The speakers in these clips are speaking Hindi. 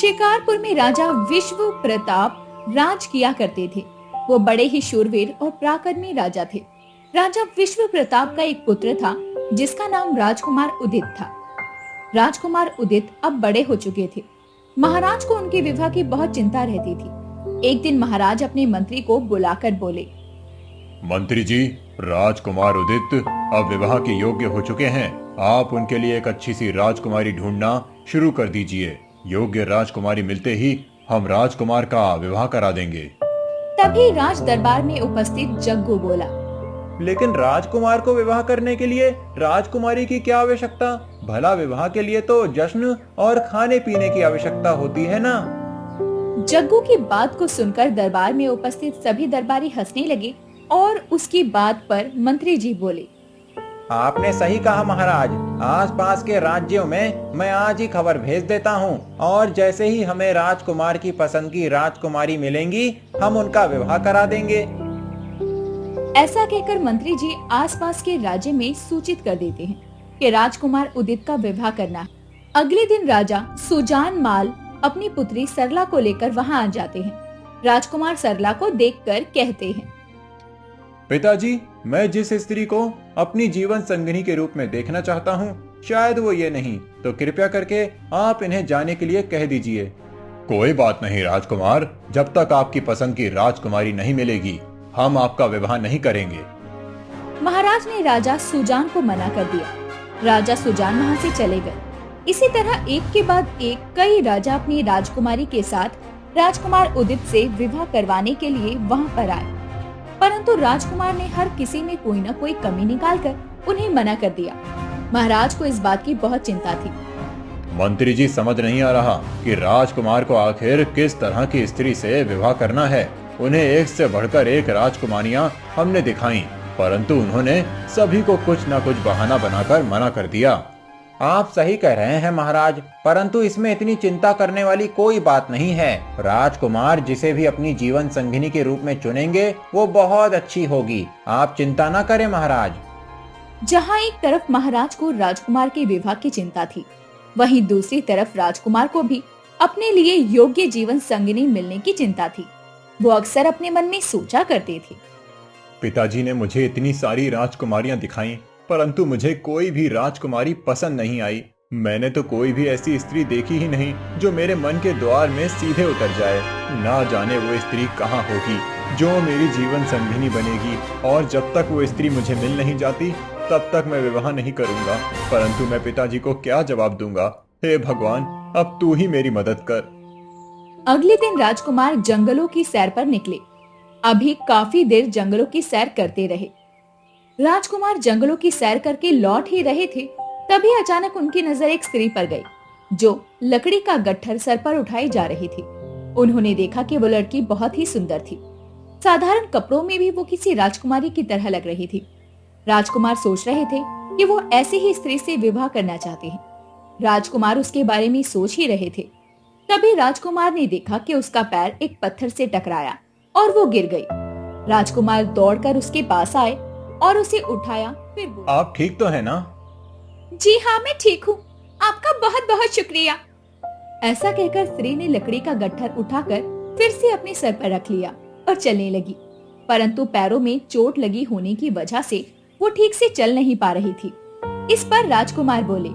शिकारपुर में राजा विश्व प्रताप राज किया करते थे। वो बड़े ही शूरवीर और पराक्रमी राजा थे। राजा विश्व प्रताप का एक पुत्र था जिसका नाम राजकुमार उदित था। राजकुमार उदित अब बड़े हो चुके थे। महाराज को उनके विवाह की बहुत चिंता रहती थी। एक दिन महाराज अपने मंत्री को बुलाकर बोले, मंत्री जी, राजकुमार उदित अब विवाह के योग्य हो चुके हैं। आप उनके लिए एक अच्छी सी राजकुमारी ढूंढना शुरू कर दीजिए। योग्य राजकुमारी मिलते ही हम राजकुमार का विवाह करा देंगे। तभी राज दरबार में उपस्थित जग्गू बोला, लेकिन राजकुमार को विवाह करने के लिए राजकुमारी की क्या आवश्यकता? भला विवाह के लिए तो जश्न और खाने पीने की आवश्यकता होती है ना। जग्गू की बात को सुनकर दरबार में उपस्थित सभी दरबारी हंसने लगे और उसकी बात पर मंत्री जी बोले, आपने सही कहा महाराज। आसपास के राज्यों में मैं आज ही खबर भेज देता हूँ और जैसे ही हमें राजकुमार की पसंद की राजकुमारी मिलेंगी हम उनका विवाह करा देंगे। ऐसा कहकर मंत्री जी आसपास के राज्य में सूचित कर देते हैं कि राजकुमार उदित का विवाह करना है। अगले दिन राजा सुजान माल अपनी पुत्री सरला को लेकर वहां आ जाते हैं। राजकुमार सरला को देखकर कहते हैं, पिताजी, मैं जिस स्त्री को अपनी जीवन संगिनी के रूप में देखना चाहता हूँ शायद वो ये नहीं, तो कृपया करके आप इन्हें जाने के लिए कह दीजिए। कोई बात नहीं राजकुमार, जब तक आपकी पसंद की राजकुमारी नहीं मिलेगी हम आपका विवाह नहीं करेंगे। महाराज ने राजा सुजान को मना कर दिया। राजा सुजान वहां से चले गए। इसी तरह एक के बाद एक कई राजा अपनी राजकुमारी के साथ राजकुमार उदित से विवाह करवाने के लिए वहां पर आए, परंतु राजकुमार ने हर किसी में कोई न कोई कमी निकालकर उन्हें मना कर दिया। महाराज को इस बात की बहुत चिंता थी। मंत्री जी, समझ नहीं आ रहा कि राजकुमार को आखिर किस तरह की स्त्री से विवाह करना है। उन्हें एक से बढ़कर एक राजकुमारियां हमने दिखाई, परंतु उन्होंने सभी को कुछ न कुछ बहाना बनाकर मना कर दिया। आप सही कह रहे हैं महाराज, परंतु इसमें इतनी चिंता करने वाली कोई बात नहीं है। राजकुमार जिसे भी अपनी जीवन संगिनी के रूप में चुनेंगे वो बहुत अच्छी होगी। आप चिंता न करें महाराज। जहाँ एक तरफ महाराज को राजकुमार के विवाह की चिंता थी, वहीं दूसरी तरफ राजकुमार को भी अपने लिए योग्य जीवन संगिनी मिलने की चिंता थी। वो अक्सर अपने मन में सोचा करते थे, पिताजी ने मुझे इतनी सारी राजकुमारियां दिखाई, परंतु मुझे कोई भी राजकुमारी पसंद नहीं आई। मैंने तो कोई भी ऐसी स्त्री देखी ही नहीं जो मेरे मन के द्वार में सीधे उतर जाए। ना जाने वो स्त्री कहाँ होगी जो मेरी जीवन संगिनी बनेगी, और जब तक वो स्त्री मुझे मिल नहीं जाती तब तक मैं विवाह नहीं करूंगा। परंतु मैं पिताजी को क्या जवाब दूंगा? हे भगवान, अब तू ही मेरी मदद कर। अगले दिन राजकुमार जंगलों की सैर पर निकले। अभी काफी देर जंगलों की सैर करते रहे। राजकुमार जंगलों की सैर करके लौट ही रहे थे, तभी अचानक उनकी नजर एक स्त्री पर गई जो लकड़ी का गट्ठर सर पर उठाई जा रही थी। उन्होंने देखा कि वो लड़की बहुत ही सुंदर थी। साधारण कपड़ों में भी वो किसी राजकुमारी की तरह लग रही थी। राजकुमार सोच रहे थे कि वो ऐसी ही स्त्री से विवाह करना चाहते हैं। राजकुमार उसके बारे में सोच ही रहे थे, तभी राजकुमार ने देखा कि उसका पैर एक पत्थर से टकराया और वो गिर गई। राजकुमार दौड़कर उसके पास आए और उसे उठाया, फिर बोले, आप ठीक तो है ना? जी हाँ, मैं ठीक हूँ, आपका बहुत बहुत शुक्रिया। ऐसा कहकर स्त्री ने लकड़ी का गट्ठर उठाकर फिर से अपने सर पर रख लिया और चलने लगी, परंतु पैरों में चोट लगी होने की वजह से वो ठीक से चल नहीं पा रही थी। इस पर राजकुमार बोले,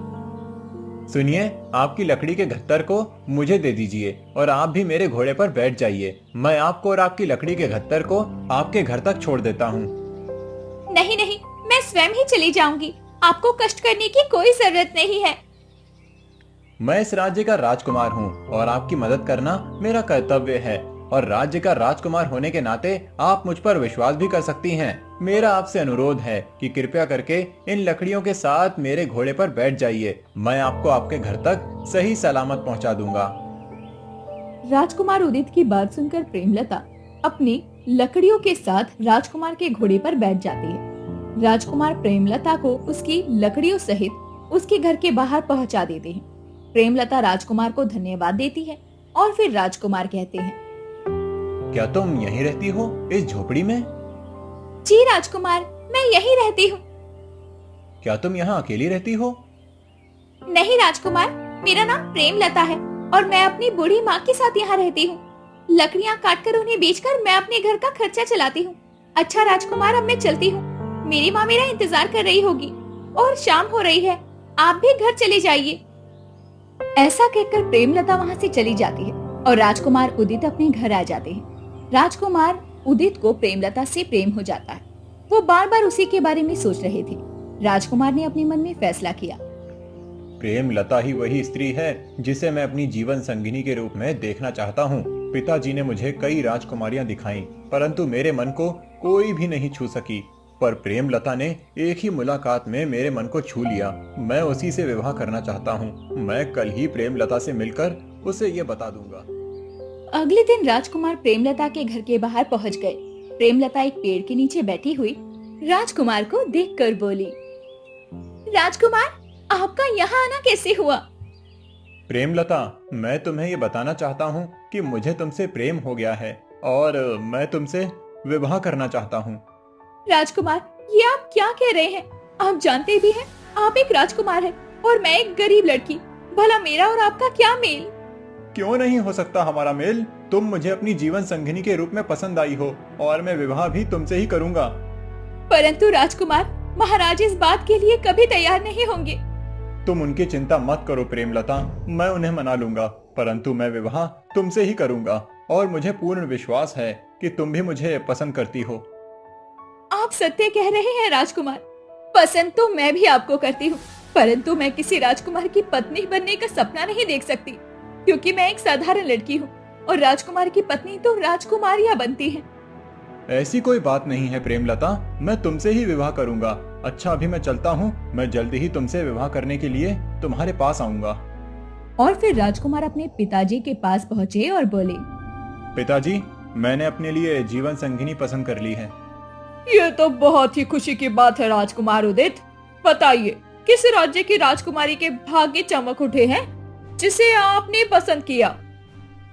सुनिए, आपकी लकड़ी के गट्ठर को मुझे दे दीजिए और आप भी मेरे घोड़े पर बैठ जाइए। मैं आपको और आपकी लकड़ी के गट्ठर को आपके घर तक छोड़ देता हूँ। नहीं नहीं, मैं स्वयं ही चली जाऊंगी, आपको कष्ट करने की कोई जरूरत नहीं है। मैं इस राज्य का राजकुमार हूँ और आपकी मदद करना मेरा कर्तव्य है, और राज्य का राजकुमार होने के नाते आप मुझ पर विश्वास भी कर सकती हैं। मेरा आपसे अनुरोध है कि कृपया करके इन लकड़ियों के साथ मेरे घोड़े पर बैठ जाइए। मैं आपको आपके घर तक सही सलामत पहुंचा दूंगा। राजकुमार उदित की बात सुनकर प्रेमलता अपनी लकड़ियों के साथ राजकुमार के घोड़े पर बैठ जाती है। राजकुमार प्रेमलता को उसकी लकड़ियों सहित उसके घर के बाहर पहुंचा देते हैं। प्रेमलता राजकुमार को धन्यवाद देती है और फिर राजकुमार कहते हैं, क्या तुम यहीं रहती हो इस झोपड़ी में? जी राजकुमार, मैं यहीं रहती हूँ। क्या तुम यहाँ अकेली रहती हो? नहीं राजकुमार, मेरा नाम प्रेमलता है और मैं अपनी बूढ़ी माँ के साथ यहाँ रहती हूँ। लकड़ियाँ काटकर उन्हें बेचकर मैं अपने घर का खर्चा चलाती हूँ। अच्छा राजकुमार, अब मैं चलती हूँ। मेरी माँ मेरा इंतजार कर रही होगी और शाम हो रही है। आप भी घर चले जाइए। ऐसा कहकर प्रेमलता वहाँ से चली जाती है और राजकुमार उदित अपने घर आ जाते हैं। राजकुमार उदित को प्रेमलता से प्रेम हो जाता है। वो बार बार उसी के बारे में सोच रहे थे। राजकुमार ने अपने मन में फैसला किया। प्रेमलता ही वही स्त्री है जिसे मैं अपनी जीवन संगिनी के रूप में देखना चाहता हूँ। पिताजी ने मुझे कई राजकुमारियां दिखाई, परंतु मेरे मन को कोई भी नहीं छू सकी। पर प्रेमलता ने एक ही मुलाकात में मेरे मन को छू लिया। मैं उसी से विवाह करना चाहता हूँ। मैं कल ही प्रेमलता से मिलकर उसे ये बता दूंगा। अगले दिन राजकुमार प्रेमलता के घर के बाहर पहुंच गए। प्रेमलता एक पेड़ के नीचे बैठी हुई राजकुमार को देखकर बोली, राजकुमार, आपका यहाँ आना कैसे हुआ? प्रेमलता, मैं तुम्हें ये बताना चाहता हूँ कि मुझे तुमसे प्रेम हो गया है और मैं तुमसे विवाह करना चाहता हूँ। राजकुमार, ये आप क्या कह रहे हैं? आप जानते भी हैं आप एक राजकुमार हैं और मैं एक गरीब लड़की। भला मेरा और आपका क्या मेल? क्यों नहीं हो सकता हमारा मेल? तुम मुझे अपनी जीवन संगिनी के रूप में पसंद आई हो और मैं विवाह भी तुमसे ही करूंगा। परंतु राजकुमार, महाराज इस बात के लिए कभी तैयार नहीं होंगे। तुम उनकी चिंता मत करो प्रेमलता, मैं उन्हें मना लूंगा, परंतु मैं विवाह तुमसे ही करूंगा और मुझे पूर्ण विश्वास है कि तुम भी मुझे पसंद करती हो। आप सत्य कह रहे हैं राजकुमार। पसंद तो मैं भी आपको करती हूँ, परंतु मैं किसी राजकुमार की पत्नी बनने का सपना नहीं देख सकती, क्योंकि मैं एक साधारण लड़की हूँ और राजकुमार की पत्नी तो राजकुमारियाँ बनती हैं। ऐसी कोई बात नहीं है प्रेमलता, मैं तुमसे ही विवाह करूंगा। अच्छा, अभी मैं चलता हूँ। मैं जल्दी ही तुमसे विवाह करने के लिए तुम्हारे पास आऊंगा। और फिर राजकुमार अपने पिताजी के पास पहुँचे और बोले, पिताजी, मैंने अपने लिए जीवन संगिनी पसंद कर ली है। ये तो बहुत ही खुशी की बात है राजकुमार उदित। बताइए, किस राज्य की राजकुमारी के भाग्य चमक उठे हैं जिसे आपने पसंद किया?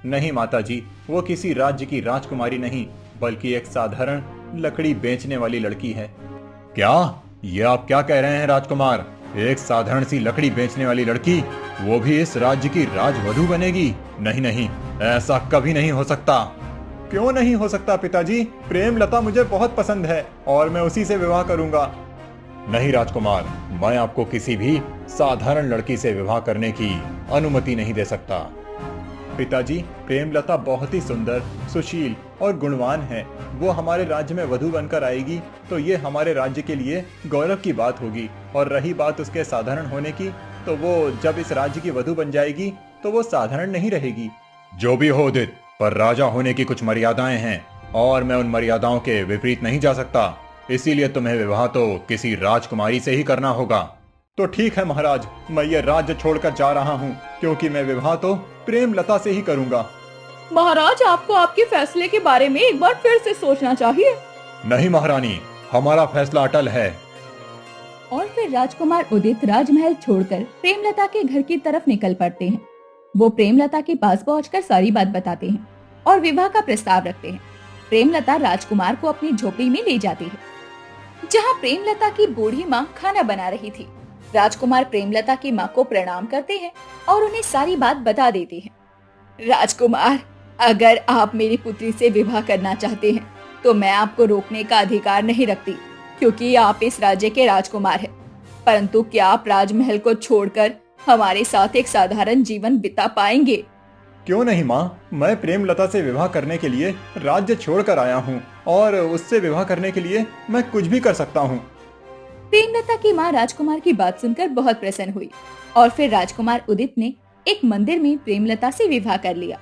नहीं माताजी, वो किसी राज्य की राजकुमारी नहीं, बल्कि एक साधारण लकड़ी बेचने वाली लड़की है। क्या? ये आप क्या कह रहे हैं राजकुमार? एक साधारण सी लकड़ी बेचने वाली लड़की, वो भी इस राज्य की राजवधू बनेगी? नहीं नहीं, ऐसा कभी नहीं हो सकता। क्यों नहीं हो सकता पिताजी? प्रेमलता मुझे बहुत पसंद है और मैं उसी से विवाह करूंगा। नहीं राजकुमार, मैं आपको किसी भी साधारण लड़की से विवाह करने की अनुमति नहीं दे सकता। पिताजी, प्रेमलता बहुत ही सुंदर, सुशील और गुणवान है। वो हमारे राज्य में वधू बनकर आएगी तो ये हमारे राज्य के लिए गौरव की बात होगी। और रही बात उसके साधारण होने की, तो वो जब इस राज्य की वधू बन जाएगी तो वो साधारण नहीं रहेगी। जो भी हो उदित, पर राजा होने की कुछ मर्यादाएं हैं और मैं उन मर्यादाओं के विपरीत नहीं जा सकता। इसीलिए तुम्हें विवाह तो किसी राजकुमारी से ही करना होगा। तो ठीक है महाराज, मैं ये राज्य छोड़कर जा रहा हूँ, क्योंकि मैं विवाह तो प्रेमलता से ही करूंगा। महाराज, आपको आपके फैसले के बारे में एक बार फिर से सोचना चाहिए। नहीं महारानी, हमारा फैसला अटल है। और फिर राजकुमार उदित राजमहल छोड़कर प्रेमलता के घर की तरफ निकल पड़ते हैं। वो प्रेमलता के पास पहुंचकर सारी बात बताते हैं और विवाह का प्रस्ताव रखते हैं। प्रेमलता राजकुमार को अपनी झोपड़ी में ले जाती है, जहाँ प्रेमलता की बूढ़ी माँ खाना बना रही थी। राजकुमार प्रेमलता की माँ को प्रणाम करते हैं और उन्हें सारी बात बता देते हैं। राजकुमार, अगर आप मेरी पुत्री से विवाह करना चाहते हैं तो मैं आपको रोकने का अधिकार नहीं रखती, क्योंकि आप इस राज्य के राजकुमार हैं। परंतु क्या आप राजमहल को छोड़कर हमारे साथ एक साधारण जीवन बिता पाएंगे? क्यों नहीं माँ, मैं प्रेमलता से विवाह करने के लिए राज्य छोड़कर आया हूँ और उससे विवाह करने के लिए मैं कुछ भी कर सकता हूँ। प्रेमलता की माँ राजकुमार की बात सुनकर बहुत प्रसन्न हुई और फिर राजकुमार उदित ने एक मंदिर में प्रेमलता से विवाह कर लिया।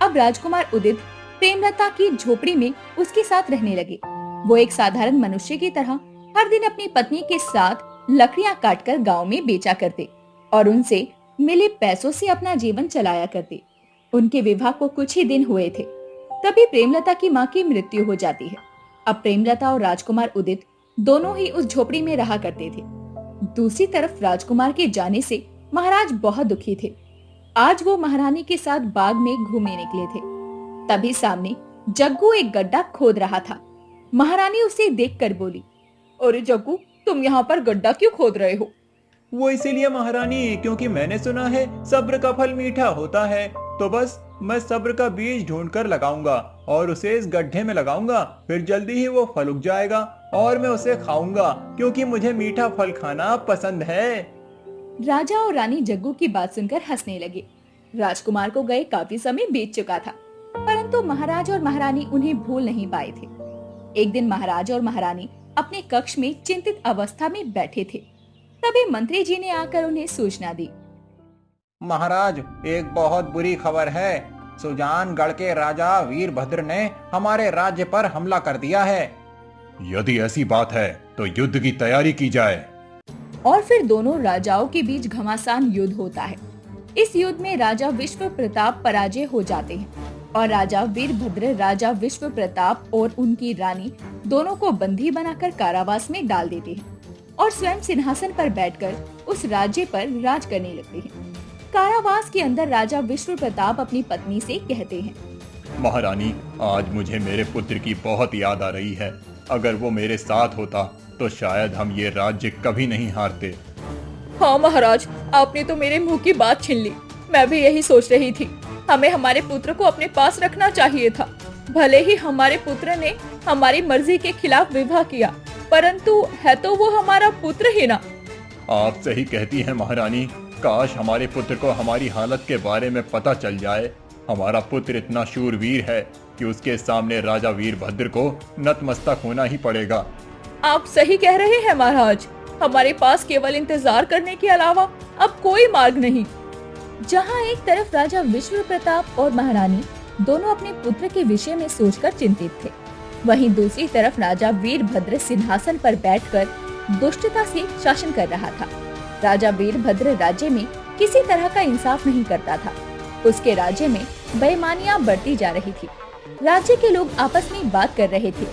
अब राजकुमार उदित प्रेमलता की झोपड़ी में उसके साथ रहने लगे। वो एक साधारण मनुष्य की तरह हर दिन अपनी पत्नी के साथ लकड़ियां काटकर गांव में बेचा करते और उनसे मिले पैसों से अपना जीवन चलाया करते। उनके विवाह को कुछ ही दिन हुए थे, तभी प्रेमलता की माँ की मृत्यु हो जाती है। अब प्रेमलता और राजकुमार उदित दोनों ही उस झोपड़ी में रहा करते थे। दूसरी तरफ राजकुमार के जाने से महाराज बहुत दुखी थे। आज वो महारानी के साथ बाग में घूमने निकले थे। तभी सामने जग्गू एक गड्ढा खोद रहा था। महारानी उसे देखकर बोली, अरे जग्गू, तुम यहाँ पर गड्ढा क्यों खोद रहे हो? वो इसीलिए महारानी क्योंकि मैंने सुना है सब्र का फल मीठा होता है। तो बस मैं सब्र का बीज ढूंढकर लगाऊंगा और उसे इस गड्ढे में लगाऊंगा, फिर जल्दी ही वो फल उग जाएगा और मैं उसे खाऊंगा क्योंकि मुझे मीठा फल खाना पसंद है। राजा और रानी जग्गू की बात सुनकर हंसने लगे। राजकुमार को गए काफी समय बीत चुका था, परंतु महाराज और महारानी उन्हें भूल नहीं पाए थे। एक दिन महाराज और महारानी अपने कक्ष में चिंतित अवस्था में बैठे थे। तभी मंत्री जी ने आकर उन्हें सूचना दी। महाराज, एक बहुत बुरी खबर है। सुजानगढ़ के राजा वीरभद्र ने हमारे राज्य पर हमला कर दिया है। यदि ऐसी बात है तो युद्ध की तैयारी की जाए। और फिर दोनों राजाओं के बीच घमासान युद्ध होता है। इस युद्ध में राजा विश्व प्रताप पराजय हो जाते हैं और राजा वीरभद्र राजा विश्व प्रताप और उनकी रानी दोनों को बंदी बनाकर कारावास में डाल देते हैं और स्वयं सिंहासन पर बैठकर उस राज्य पर राज करने लगते हैं। कारावास के अंदर राजा विश्व प्रताप अपनी पत्नी से कहते हैं, महारानी, आज मुझे मेरे पुत्र की बहुत याद आ रही है। अगर वो मेरे साथ होता तो शायद हम ये राज्य कभी नहीं हारते। हाँ महाराज, आपने तो मेरे मुंह की बात छीन ली। मैं भी यही सोच रही थी। हमें हमारे पुत्र को अपने पास रखना चाहिए था। भले ही हमारे पुत्र ने हमारी मर्जी के खिलाफ विवाह किया, परंतु है तो वो हमारा पुत्र ही ना। आप सही कहती हैं महारानी। काश हमारे पुत्र को हमारी हालत के बारे में पता चल जाए। हमारा पुत्र इतना शूरवीर है कि उसके सामने राजा वीरभद्र को नतमस्तक होना ही पड़ेगा। आप सही कह रहे हैं महाराज। हमारे पास केवल इंतजार करने के अलावा अब कोई मार्ग नहीं। जहाँ एक तरफ राजा विश्व प्रताप और महारानी दोनों अपने पुत्र के विषय में सोचकर चिंतित थे, वहीं दूसरी तरफ राजा वीरभद्र सिंहासन पर बैठकर दुष्टता से शासन कर रहा था। राजा वीरभद्र राज्य में किसी तरह का इंसाफ नहीं करता था। उसके राज्य में बेईमानियां बढ़ती जा रही थी। राज्य के लोग आपस में बात कर रहे थे।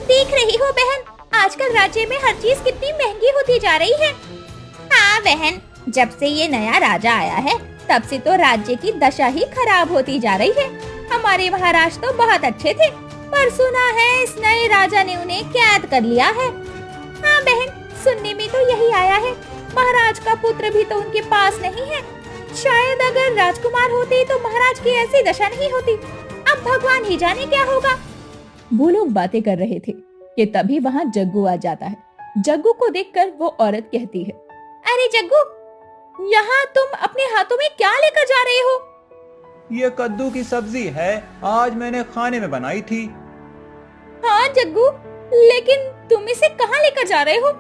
देख रही हो बहन, आजकल राज्य में हर चीज कितनी महंगी होती जा रही है। हाँ बहन, जब से ये नया राजा आया है तब से तो राज्य की दशा ही खराब होती जा रही है। हमारे महाराज तो बहुत अच्छे थे, पर सुना है इस नए राजा ने उन्हें कैद कर लिया है। हाँ बहन, सुनने में तो यही आया है। महाराज का पुत्र भी तो उनके पास नहीं है। शायद अगर राजकुमार होते तो महाराज की ऐसी दशा नहीं होती। अब भगवान ही जाने क्या होगा। वो लोग बातें कर रहे थे कि तभी वहाँ जग्गू आ जाता है। जग्गू को देखकर वो औरत कहती है, अरे जग्गू, यहाँ तुम अपने हाथों में क्या लेकर जा रहे हो? ये कद्दू की सब्जी है, आज मैंने खाने में बनाई थी। हाँ जग्गू, लेकिन तुम इसे कहाँ लेकर जा रहे हो?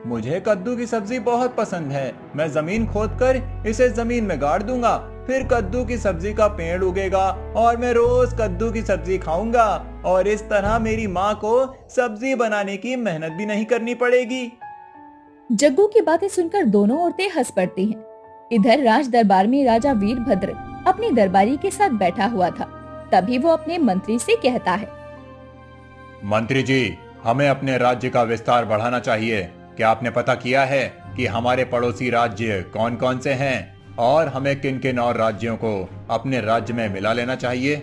मुझे कद्दू की सब्जी बहुत पसंद है। मैं जमीन खोदकर इसे जमीन में गाड़ दूंगा, फिर कद्दू की सब्जी का पेड़ उगेगा और मैं रोज कद्दू की सब्जी खाऊंगा और इस तरह मेरी माँ को सब्जी बनाने की मेहनत भी नहीं करनी पड़ेगी। जग्गू की बातें सुनकर दोनों औरतें हंस पड़ती हैं। इधर राज दरबार में राजा वीरभद्र अपने दरबारी के साथ बैठा हुआ था। तभी वो अपने मंत्री से कहता है, मंत्री जी, हमें अपने राज्य का विस्तार बढ़ाना चाहिए। क्या आपने पता किया है कि हमारे पड़ोसी राज्य कौन कौन से हैं और हमें किन किन और राज्यों को अपने राज्य में मिला लेना चाहिए?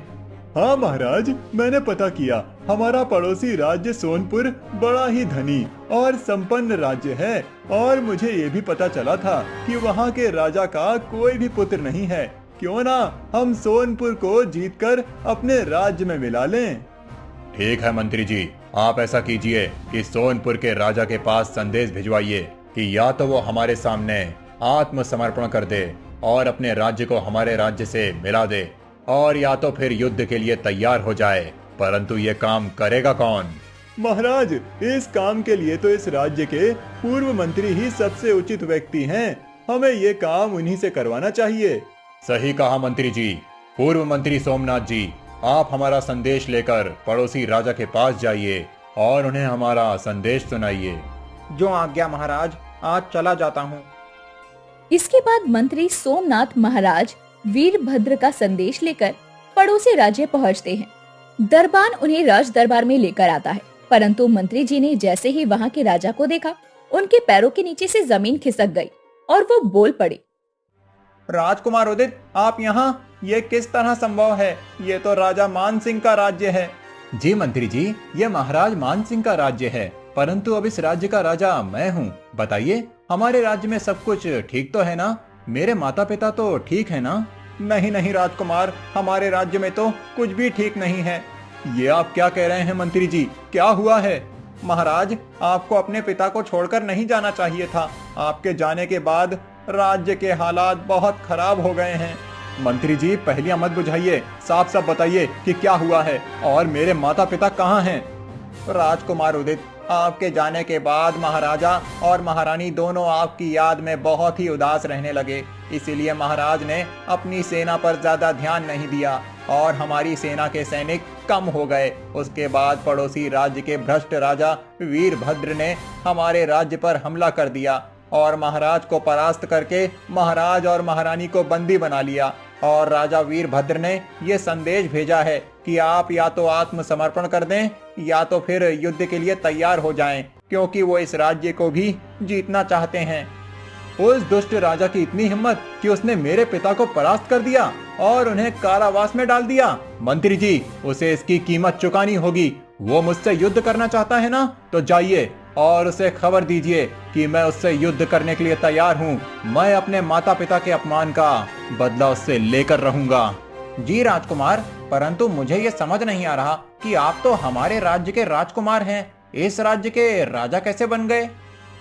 हाँ महाराज, मैंने पता किया। हमारा पड़ोसी राज्य सोनपुर बड़ा ही धनी और संपन्न राज्य है और मुझे ये भी पता चला था कि वहाँ के राजा का कोई भी पुत्र नहीं है। क्यों ना हम सोनपुर को जीतकर अपने राज्य में मिला लें। ठीक है मंत्री जी, आप ऐसा कीजिए कि सोनपुर के राजा के पास संदेश भिजवाइए कि या तो वो हमारे सामने आत्मसमर्पण कर दे और अपने राज्य को हमारे राज्य से मिला दे, और या तो फिर युद्ध के लिए तैयार हो जाए। परंतु ये काम करेगा कौन? महाराज, इस काम के लिए तो इस राज्य के पूर्व मंत्री ही सबसे उचित व्यक्ति हैं। हमें ये काम उन्हीं से करवाना चाहिए। सही कहा मंत्री जी। पूर्व मंत्री सोमनाथ जी, आप हमारा संदेश लेकर पड़ोसी राजा के पास जाइए और उन्हें हमारा संदेश सुनाइए। जो आज्ञा महाराज, आज चला जाता हूँ। इसके बाद मंत्री सोमनाथ महाराज वीरभद्र का संदेश लेकर पड़ोसी राज्य पहुंचते हैं। दरबान उन्हें राज दरबार में लेकर आता है, परंतु मंत्री जी ने जैसे ही वहां के राजा को देखा, उनके पैरों के नीचे से जमीन खिसक गई और वो बोल पड़े, राजकुमार उदित, आप यहाँ? ये किस तरह संभव है? ये तो राजा मान सिंह का राज्य है। जी मंत्री जी, ये महाराज मान सिंह का राज्य है। परंतु अब इस राज्य का राजा मैं हूँ। बताइए, हमारे राज्य में सब कुछ ठीक तो है ना? मेरे माता पिता तो ठीक है ना? नहीं नहीं राजकुमार, हमारे राज्य में तो कुछ भी ठीक नहीं है। ये आप क्या कह रहे हैं मंत्री जी? क्या हुआ है? महाराज, आपको अपने पिता को छोड़कर नहीं जाना चाहिए था। आपके जाने के बाद राज्य के हालात बहुत खराब हो गए हैं। मंत्री जी, पहलियां मत बुझाइए, साफ साफ बताइए कि क्या हुआ है और मेरे माता पिता कहाँ हैं? राजकुमार उदित, आपके जाने के बाद महाराजा और महारानी दोनों आपकी याद में बहुत ही उदास रहने लगे। इसीलिए महाराज ने अपनी सेना पर ज्यादा ध्यान नहीं दिया और हमारी सेना के सैनिक कम हो गए। उसके बाद पड़ोसी राज्य के भ्रष्ट राजा वीरभद्र ने हमारे राज्य पर हमला कर दिया और महाराज को परास्त करके महाराज और महारानी को बंदी बना लिया। और राजा वीरभद्र ने ये संदेश भेजा है कि आप या तो आत्मसमर्पण कर दें या तो फिर युद्ध के लिए तैयार हो जाएं, क्योंकि वो इस राज्य को भी जीतना चाहते हैं। उस दुष्ट राजा की इतनी हिम्मत कि उसने मेरे पिता को परास्त कर दिया और उन्हें कारावास में डाल दिया। मंत्री जी, उसे इसकी कीमत चुकानी होगी। वो मुझसे युद्ध करना चाहता है ना, तो जाइए और उसे खबर दीजिए कि मैं उससे युद्ध करने के लिए तैयार हूँ। मैं अपने माता पिता के अपमान का बदला उससे लेकर रहूंगा। जी राजकुमार, परंतु मुझे ये समझ नहीं आ रहा कि आप तो हमारे राज्य के राजकुमार हैं, इस राज्य के राजा कैसे बन गए?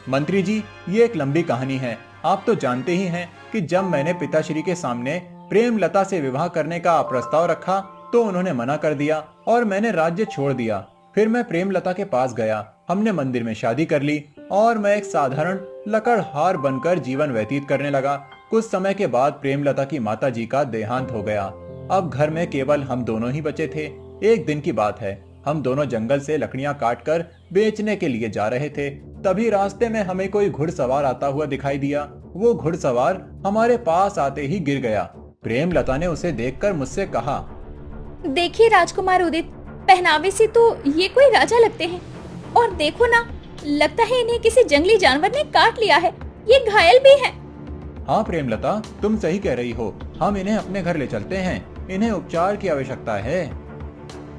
मंत्री जी, ये एक लंबी कहानी है। आप तो जानते ही हैं कि जब मैंने पिताश्री के सामने प्रेमलता से विवाह करने का प्रस्ताव रखा तो उन्होंने मना कर दिया और मैंने राज्य छोड़ दिया। फिर मैं प्रेमलता के पास गया, हमने मंदिर में शादी कर ली और मैं एक साधारण लकड़हार बनकर जीवन व्यतीत करने लगा। कुछ समय के बाद प्रेमलता की माताजी का देहांत हो गया। अब घर में केवल हम दोनों ही बचे थे। एक दिन की बात है, हम दोनों जंगल से लकड़ियां काटकर बेचने के लिए जा रहे थे। तभी रास्ते में हमें कोई घुड़सवार आता हुआ दिखाई दिया। वो घुड़सवार हमारे पास आते ही गिर गया। प्रेमलता ने उसे देखकर मुझसे कहा, देखिए राजकुमार उदित, पहनावे से तो ये कोई राजा लगते हैं। और देखो ना, लगता है इन्हें किसी जंगली जानवर ने काट लिया है। ये घायल भी हैं। हाँ प्रेमलता, तुम सही कह रही हो। हम इन्हें अपने घर ले चलते हैं, इन्हें उपचार की आवश्यकता है।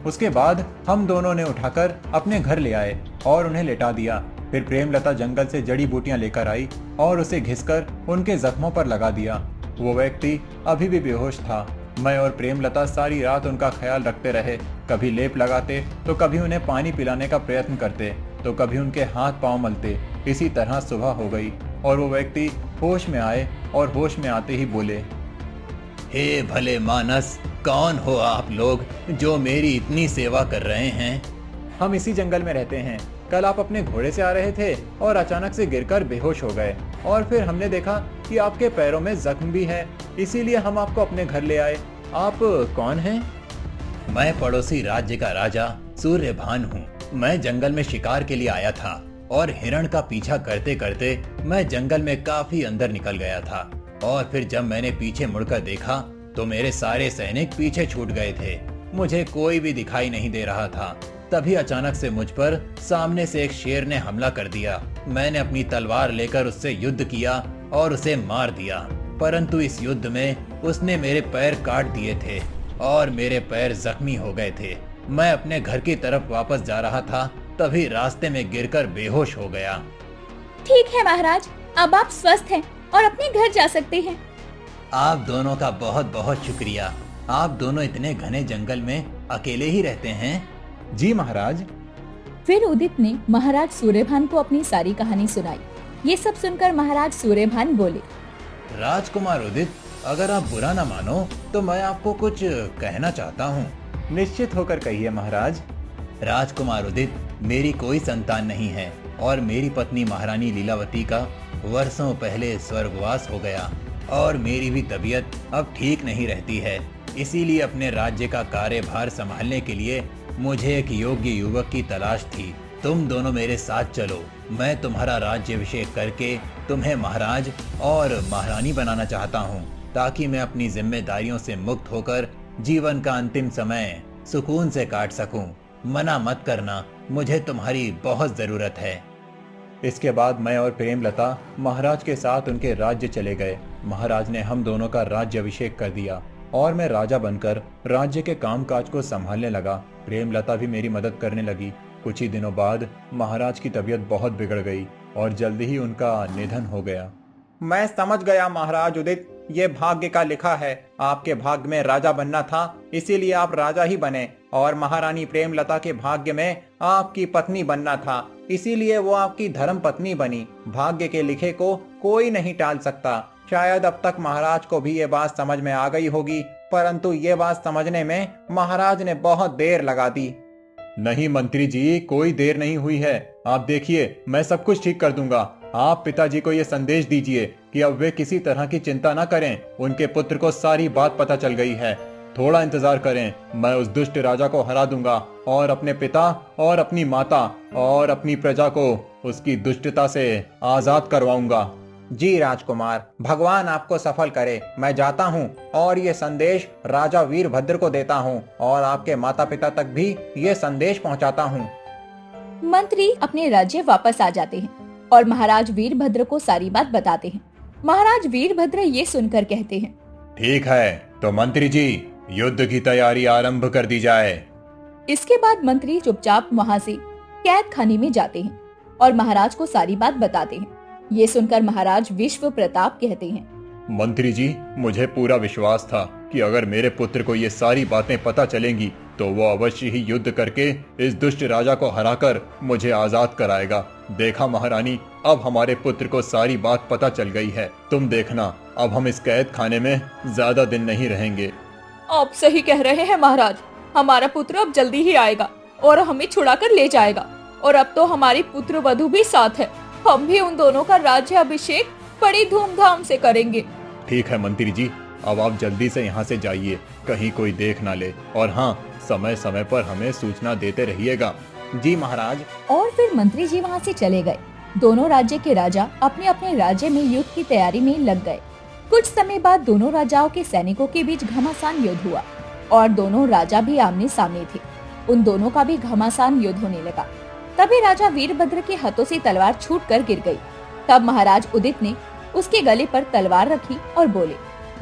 उसके बाद हम दोनों ने उठाकर अपने घर ले आए और उन्हें लेटा दिया। फिर प्रेमलता जंगल से जड़ी बूटियां लेकर आई और उसे घिसकर उनके जख्मों पर लगा दिया। वो व्यक्ति अभी भी बेहोश था। मैं और प्रेमलता सारी रात उनका ख्याल रखते रहे। कभी लेप लगाते तो कभी उन्हें पानी पिलाने का प्रयत्न करते तो कभी उनके हाथ पांव मलते। इसी तरह सुबह हो गई और वो व्यक्ति होश में आए और होश में आते ही बोले, हे भले मानस, कौन हो आप लोग जो मेरी इतनी सेवा कर रहे हैं? हम इसी जंगल में रहते हैं। कल आप अपने घोड़े से आ रहे थे और अचानक से गिरकर बेहोश हो गए और फिर हमने देखा कि आपके पैरों में जख्म भी है, इसीलिए हम आपको अपने घर ले आए। आप कौन हैं? मैं पड़ोसी राज्य का राजा सूर्यभान हूँ। मैं जंगल में शिकार के लिए आया था और हिरण का पीछा करते करते मैं जंगल में काफी अंदर निकल गया था और फिर जब मैंने पीछे मुड़कर देखा तो मेरे सारे सैनिक पीछे छूट गए थे। मुझे कोई भी दिखाई नहीं दे रहा था। तभी अचानक से मुझ पर सामने से एक शेर ने हमला कर दिया। मैंने अपनी तलवार लेकर उससे युद्ध किया और उसे मार दिया, परंतु इस युद्ध में उसने मेरे पैर काट दिए थे और मेरे पैर जख्मी हो गए थे। मैं अपने घर की तरफ वापस जा रहा था, तभी रास्ते में गिरकर बेहोश हो गया। ठीक है महाराज, अब आप स्वस्थ हैं और अपने घर जा सकते हैं। आप दोनों का बहुत बहुत शुक्रिया। आप दोनों इतने घने जंगल में अकेले ही रहते हैं? जी महाराज। फिर उदित ने महाराज सूर्यभान को अपनी सारी कहानी सुनाई। ये सब सुनकर महाराज सूर्यभान बोले, राजकुमार उदित, अगर आप बुरा न मानो तो मैं आपको कुछ कहना चाहता हूँ। निश्चित होकर कहिए महाराज। राजकुमार उदित, मेरी कोई संतान नहीं है और मेरी पत्नी महारानी लीलावती का वर्षों पहले स्वर्गवास हो गया और मेरी भी तबीयत अब ठीक नहीं रहती है। इसीलिए अपने राज्य का कार्यभार संभालने के लिए मुझे एक योग्य युवक की तलाश थी। तुम दोनों मेरे साथ चलो। मैं तुम्हारा राज्याभिषेक करके तुम्हें महाराज और महारानी बनाना चाहता हूँ, ताकि मैं अपनी जिम्मेदारियों से मुक्त होकर जीवन का अंतिम समय सुकून से काट सकूं। मना मत करना, मुझे तुम्हारी बहुत जरूरत है। इसके बाद मैं और प्रेमलता महाराज के साथ उनके राज्य चले गए। महाराज ने हम दोनों का राज्याभिषेक कर दिया और मैं राजा बनकर राज्य के कामकाज को संभालने लगा। प्रेमलता भी मेरी मदद करने लगी। कुछ ही दिनों बाद महाराज की तबीयत बहुत बिगड़ गई और जल्दी ही उनका निधन हो गया। मैं समझ गया महाराज उदित, ये भाग्य का लिखा है। आपके भाग्य में राजा बनना था, इसीलिए आप राजा ही बने, और महारानी प्रेमलता के भाग्य में आपकी पत्नी बनना था, इसीलिए वो आपकी धर्म पत्नी बनी। भाग्य के लिखे को कोई नहीं टाल सकता। शायद अब तक महाराज को भी ये बात समझ में आ गई होगी, परंतु ये बात समझने में महाराज ने बहुत देर लगा दी। नहीं मंत्री जी, कोई देर नहीं हुई है। आप देखिए, मैं सब कुछ ठीक कर दूंगा। आप पिताजी को ये संदेश दीजिए कि अब वे किसी तरह की चिंता न करें। उनके पुत्र को सारी बात पता चल गई है। थोड़ा इंतजार करें, मैं उस दुष्ट राजा को हरा दूंगा और अपने पिता और अपनी माता और अपनी प्रजा को उसकी दुष्टता से आजाद करवाऊंगा। जी राजकुमार, भगवान आपको सफल करे। मैं जाता हूँ और ये संदेश राजा वीरभद्र को देता हूँ और आपके माता पिता तक भी ये संदेश पहुँचाता हूँ। मंत्री अपने राज्य वापस आ जाते हैं और महाराज वीरभद्र को सारी बात बताते हैं। महाराज वीरभद्र ये सुनकर कहते हैं, ठीक है, तो मंत्री जी युद्ध की तैयारी आरंभ कर दी जाए। इसके बाद मंत्री चुपचाप वहाँ से कैद खाने में जाते हैं और महाराज को सारी बात बताते हैं। ये सुनकर महाराज विश्व प्रताप कहते हैं, मंत्री जी, मुझे पूरा विश्वास था कि अगर मेरे पुत्र को ये सारी बातें पता चलेंगी तो वो अवश्य ही युद्ध करके इस दुष्ट राजा को हराकर मुझे आजाद कराएगा। देखा महारानी, अब हमारे पुत्र को सारी बात पता चल गई है। तुम देखना, अब हम इस कैद खाने में ज्यादा दिन नहीं रहेंगे। आप सही कह रहे हैं महाराज, हमारा पुत्र अब जल्दी ही आएगा और हमें छुड़ाकर ले जाएगा। और अब तो हमारी पुत्र वधू भी साथ है, हम भी उन दोनों का राज्य अभिषेक बड़ी धूमधाम से करेंगे। ठीक है मंत्री जी, अब आप जल्दी से यहाँ से जाइए, कहीं कोई देख ना ले। और हाँ, समय समय पर हमें सूचना देते रहिएगा। जी महाराज। और फिर मंत्री जी वहाँ से चले गए। दोनों राज्य के राजा अपने अपने राज्य में युद्ध की तैयारी में लग गए। कुछ समय बाद दोनों राजाओं के सैनिकों के बीच घमासान युद्ध हुआ और दोनों राजा भी आमने सामने थे। उन दोनों का भी घमासान युद्ध होने लगा। तभी राजा वीरभद्र के हाथों से तलवार छूटकर गिर गई। तब महाराज उदित ने उसके गले पर तलवार रखी और बोले,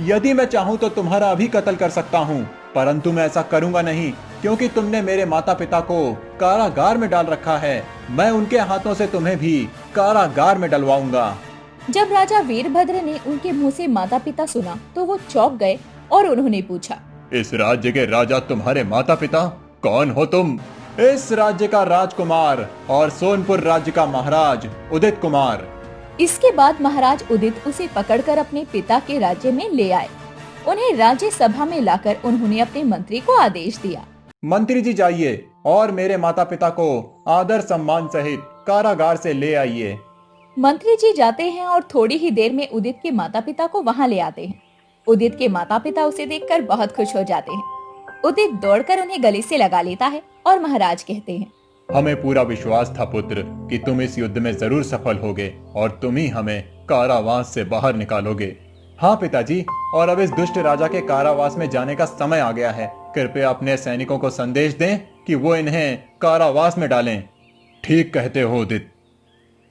यदि मैं चाहूँ तो तुम्हारा अभी कत्ल कर सकता हूँ, परंतु मैं ऐसा करूँगा नहीं, क्योंकि तुमने मेरे माता पिता को कारागार में डाल रखा है। मैं उनके हाथों से तुम्हें भी कारागार में डलवाऊंगा। जब राजा वीरभद्र ने उनके मुंह से माता पिता सुना तो वो चौंक गए और उन्होंने पूछा, इस राज्य के राजा तुम्हारे माता पिता? कौन हो तुम? इस राज्य का राजकुमार और सोनपुर राज्य का महाराज उदित कुमार। इसके बाद महाराज उदित उसे पकड़कर अपने पिता के राज्य में ले आए। उन्हें राज्य सभा में लाकर उन्होंने अपने मंत्री को आदेश दिया, मंत्री जी जाइए और मेरे माता पिता को आदर सम्मान सहित कारागार से ले आइए। मंत्री जी जाते हैं और थोड़ी ही देर में उदित के माता पिता को वहाँ ले आते हैं। उदित के माता पिता उसे देखकर बहुत खुश हो जाते हैं। उदित दौड़कर उन्हें गले से लगा लेता है और महाराज कहते हैं, हमें पूरा विश्वास था पुत्र कि तुम इस युद्ध में जरूर सफल होगे और तुम ही हमें कारावास से बाहर निकालोगे। हाँ पिताजी, और अब इस दुष्ट राजा के कारावास में जाने का समय आ गया है। कृपया अपने सैनिकों को संदेश दें कि वो इन्हें कारावास में डालें। ठीक कहते हो उदित।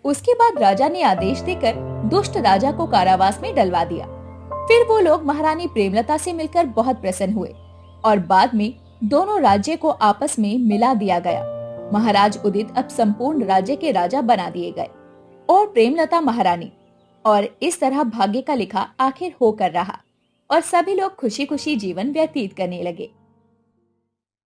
उसके बाद राजा ने आदेश देकर दुष्ट राजा को कारावास में डलवा दिया। फिर वो लोग महारानी प्रेमलता से मिलकर बहुत प्रसन्न हुए और बाद में दोनों राज्य को आपस में मिला दिया गया। महाराज उदित अब संपूर्ण राज्य के राजा बना दिए गए और प्रेमलता महारानी। और इस तरह भाग्य का लिखा आखिर होकर रहा और सभी लोग खुशी खुशी जीवन व्यतीत करने लगे।